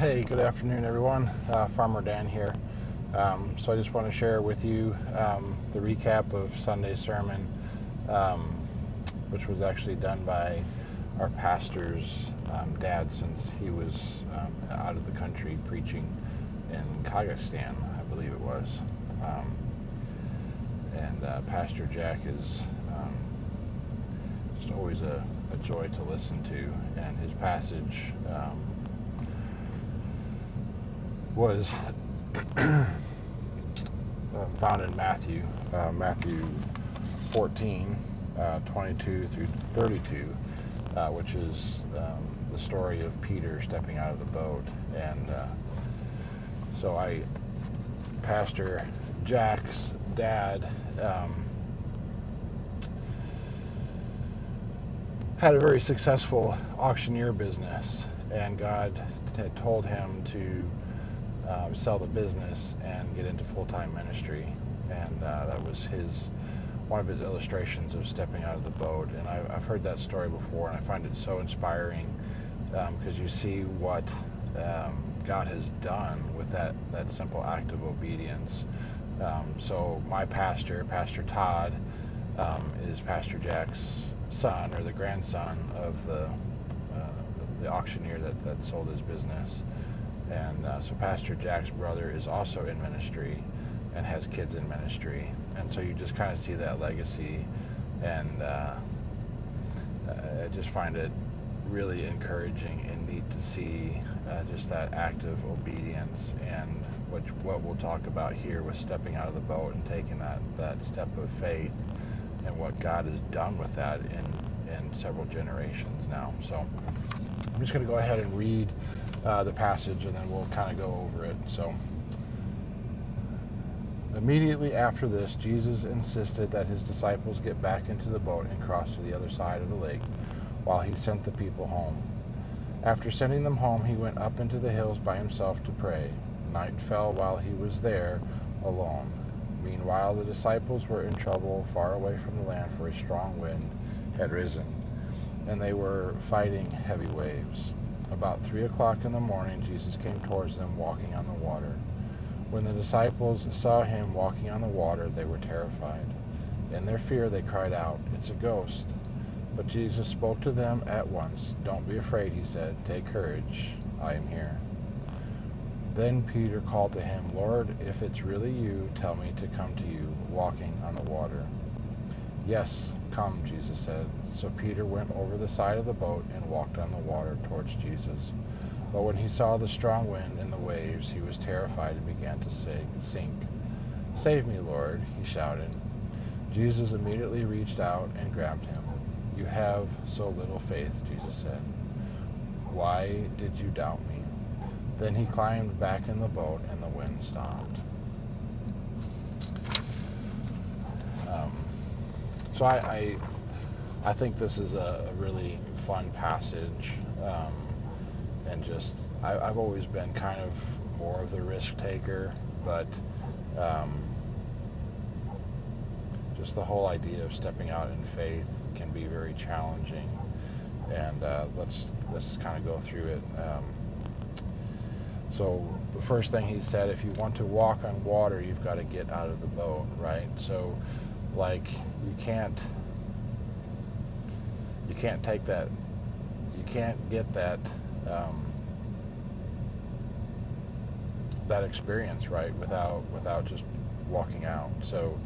Hey, good afternoon, everyone. Farmer Dan here. So I just want to share with you the recap of Sunday's sermon, um, which was actually done by our pastor's dad, since he was out of the country preaching in Kazakhstan, I believe it was. And Pastor Jack is just always a joy to listen to, and his passage was found in Matthew 14, 22 through 32, which is the story of Peter stepping out of the boat. And Pastor Jack's dad had a very successful auctioneer business, and God had told him to sell the business and get into full-time ministry, and that was one of his illustrations of stepping out of the boat. And I've heard that story before, and I find it so inspiring because you see what God has done with that simple act of obedience. So my pastor, Pastor Todd, is Pastor Jack's son, or the grandson of the auctioneer that sold his business. And so Pastor Jack's brother is also in ministry and has kids in ministry. And so you just kind of see that legacy. And I just find it really encouraging and neat to see just that act of obedience, and what we'll talk about here with stepping out of the boat and taking that step of faith, and what God has done with that in several generations now. So I'm just going to go ahead and read the passage, and then we'll kind of go over it. So, immediately after this, Jesus insisted that his disciples get back into the boat and cross to the other side of the lake while he sent the people home. After sending them home, he went up into the hills by himself to pray. Night fell while he was there alone. Meanwhile, the disciples were in trouble far away from the land, for a strong wind had risen, and they were fighting heavy waves. About 3 o'clock in the morning, Jesus came towards them walking on the water. When the disciples saw him walking on the water, they were terrified. In their fear, they cried out, "It's a ghost." But Jesus spoke to them at once. "Don't be afraid," he said. "Take courage. I am here." Then Peter called to him, "Lord, if it's really you, tell me to come to you, walking on the water." "Yes, come," Jesus said. So Peter went over the side of the boat and walked on the water towards Jesus. But when he saw the strong wind and the waves, he was terrified and began to sink. "Save me, Lord," he shouted. Jesus immediately reached out and grabbed him. "You have so little faith," Jesus said. "Why did you doubt me?" Then he climbed back in the boat, and the wind stopped. So I think this is a really fun passage, and just I've always been kind of more of the risk taker, but just the whole idea of stepping out in faith can be very challenging. And let's kind of go through it. So the first thing he said, if you want to walk on water, you've got to get out of the boat, right? So like you can't take that, you can't get that that experience, right, without just walking out. So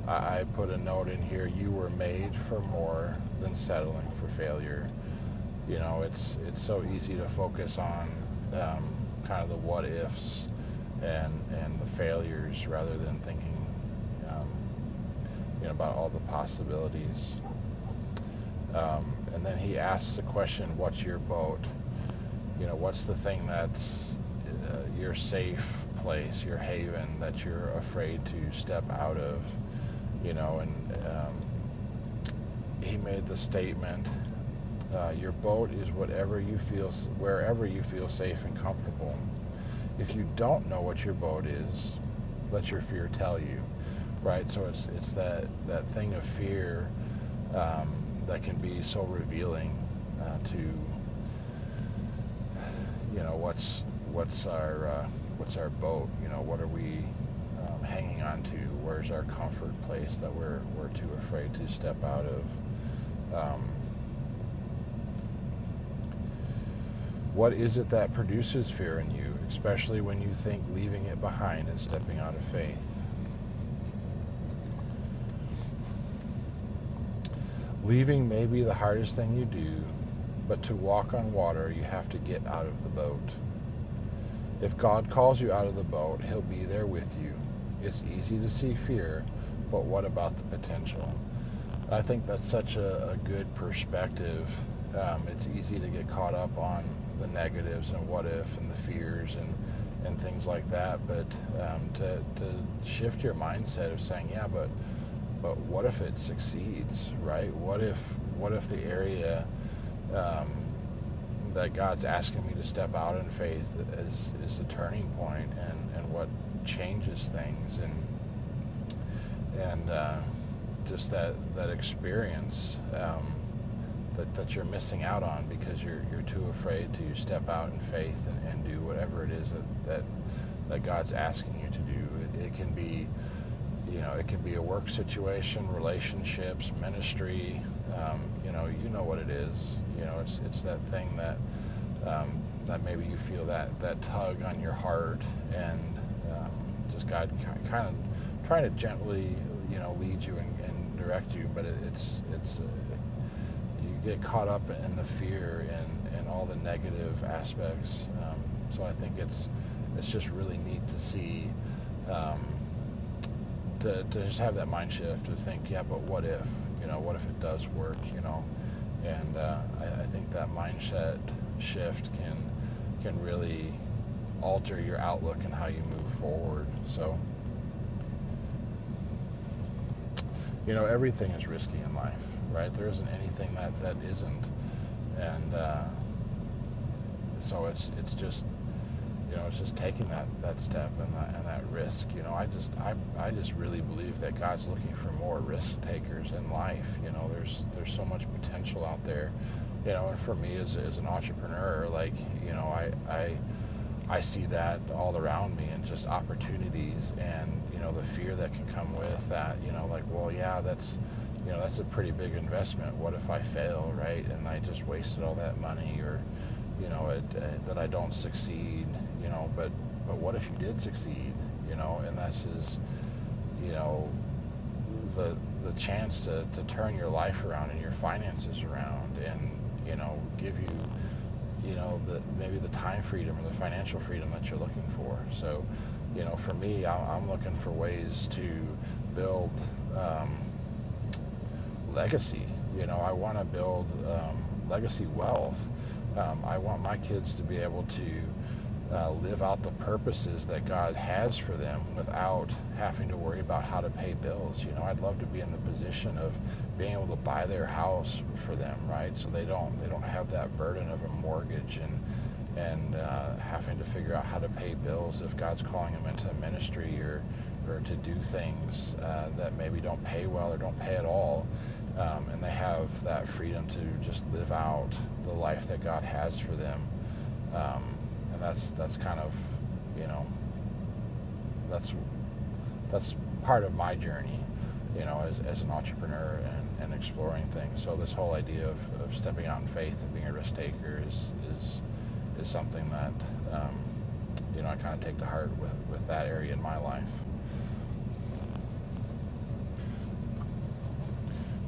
I put a note in here: you were made for more than settling for failure. You know, it's so easy to focus on kind of the what ifs and the failures, rather than thinking about all the possibilities. And then he asks the question, what's your boat? What's the thing that's your safe place, your haven, that you're afraid to step out of? And he made the statement, your boat is wherever you feel safe and comfortable. If you don't know what your boat is, let your fear tell you, right? So it's that thing of fear that can be so revealing to what's our boat? What are we hanging on to? Where's our comfort place that we're too afraid to step out of? What is it that produces fear in you, especially when you think leaving it behind and stepping out of faith? Leaving may be the hardest thing you do, but to walk on water, you have to get out of the boat. If God calls you out of the boat, He'll be there with you. It's easy to see fear, but what about the potential? I think that's such a good perspective. It's easy to get caught up on the negatives and what if and the fears and things like that, but to shift your mindset of saying, yeah, but what if it succeeds, right? What if the area that God's asking me to step out in faith is a turning point, and what changes things, and just that experience that you're missing out on because you're too afraid to step out in faith and do whatever it is that God's asking you to do. It can be, it can be a work situation, relationships, ministry. You know what it is. It's that thing that maybe you feel that tug on your heart, and just God kind of trying to gently, lead you and direct you, but it's you get caught up in the fear and all the negative aspects. So I think it's just really neat to see. To just have that mind shift to think, yeah, but what if, what if it does work, and I think that mindset shift can really alter your outlook and how you move forward. So, everything is risky in life, right? There isn't anything that isn't, and so it's just it's just taking that step and that risk. I just really believe that God's looking for more risk takers in life. There's so much potential out there. And for me as an entrepreneur, like, I see that all around me, and just opportunities, and the fear that can come with that. Like, well, yeah, that's a pretty big investment. What if I fail, right? And I just wasted all that money, or that I don't succeed, but what if you did succeed, and this is, the chance to turn your life around and your finances around, and, give you, maybe the time freedom or the financial freedom that you're looking for. So, for me, I'm looking for ways to build legacy. I want to build legacy wealth. I want my kids to be able to live out the purposes that God has for them without having to worry about how to pay bills. I'd love to be in the position of being able to buy their house for them, right? So they don't have that burden of a mortgage and having to figure out how to pay bills if God's calling them into a ministry or to do things that maybe don't pay well or don't pay at all. And they have that freedom to just live out the life that God has for them. And that's kind of, that's part of my journey, as an entrepreneur and exploring things. So this whole idea of stepping out in faith and being a risk taker is something that, I kind of take to heart with that area in my life.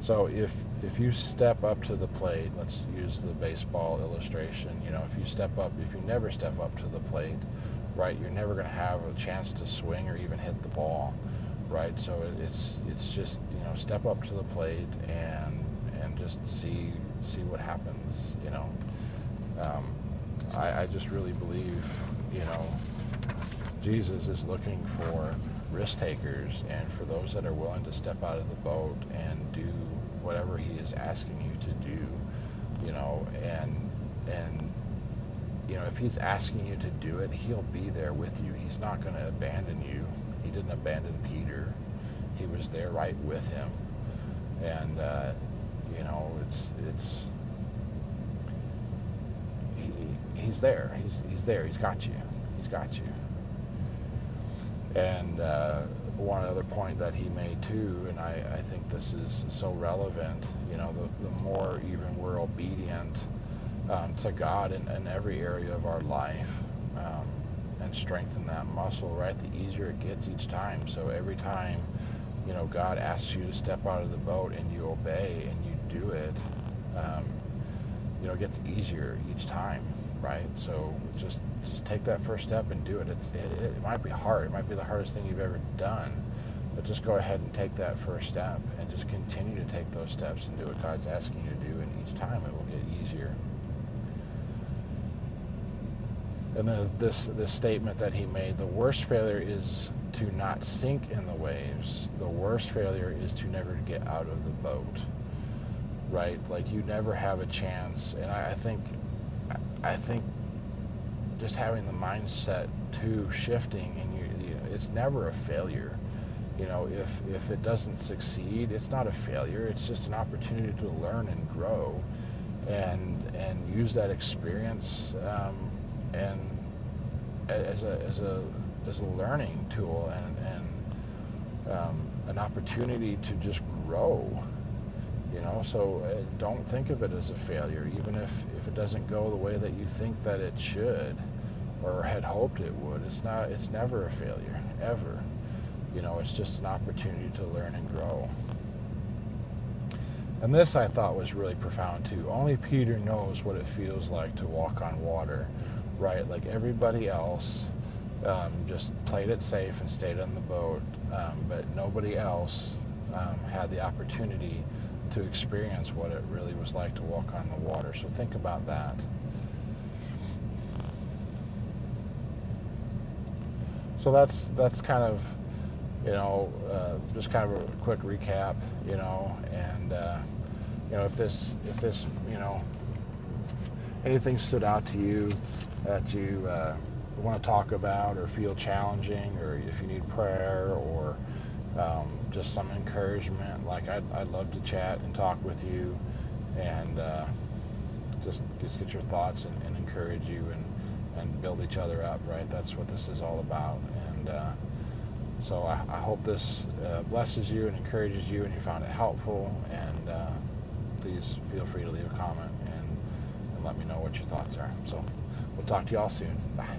So if you step up to the plate, let's use the baseball illustration. If you never step up to the plate, right, you're never going to have a chance to swing or even hit the ball, right? So it's just, step up to the plate and just see what happens. I just really believe, Jesus is looking for risk takers, and for those that are willing to step out of the boat and do whatever He is asking you to do, and if He's asking you to do it, He'll be there with you. He's not going to abandon you. He didn't abandon Peter. He was there right with him, and He's there. He's there. He's got you. He's got you. And one other point that he made too, and I think this is so relevant, the more even we're obedient to God in every area of our life, and strengthen that muscle, right, the easier it gets each time. So every time, God asks you to step out of the boat and you obey and you do it, it gets easier each time, right? So just take that first step and do it. It might be hard. It might be the hardest thing you've ever done, but just go ahead and take that first step and just continue to take those steps and do what God's asking you to do, and each time it will get easier. And then this statement that he made, the worst failure is to not sink in the waves. The worst failure is to never get out of the boat, right? Like, you never have a chance. And I think just having the mindset to shifting, and it's never a failure. If it doesn't succeed, it's not a failure. It's just an opportunity to learn and grow, and use that experience and as a learning tool, and an opportunity to just grow. So don't think of it as a failure, even if it doesn't go the way that you think that it should or had hoped it would. It's never a failure, ever. It's just an opportunity to learn and grow. And this, I thought, was really profound too. Only Peter knows what it feels like to walk on water, right? Like, everybody else just played it safe and stayed on the boat, but nobody else had the opportunity to experience what it really was like to walk on the water. So think about that. So that's kind of, just kind of a quick recap, and if this anything stood out to you that you want to talk about or feel challenging, or if you need prayer, or just some encouragement, like, I'd love to chat and talk with you, and just get your thoughts and encourage you and build each other up, right? That's what this is all about. And so I hope this blesses you and encourages you, and you found it helpful. And please feel free to leave a comment and let me know what your thoughts are. So we'll talk to you all soon. Bye.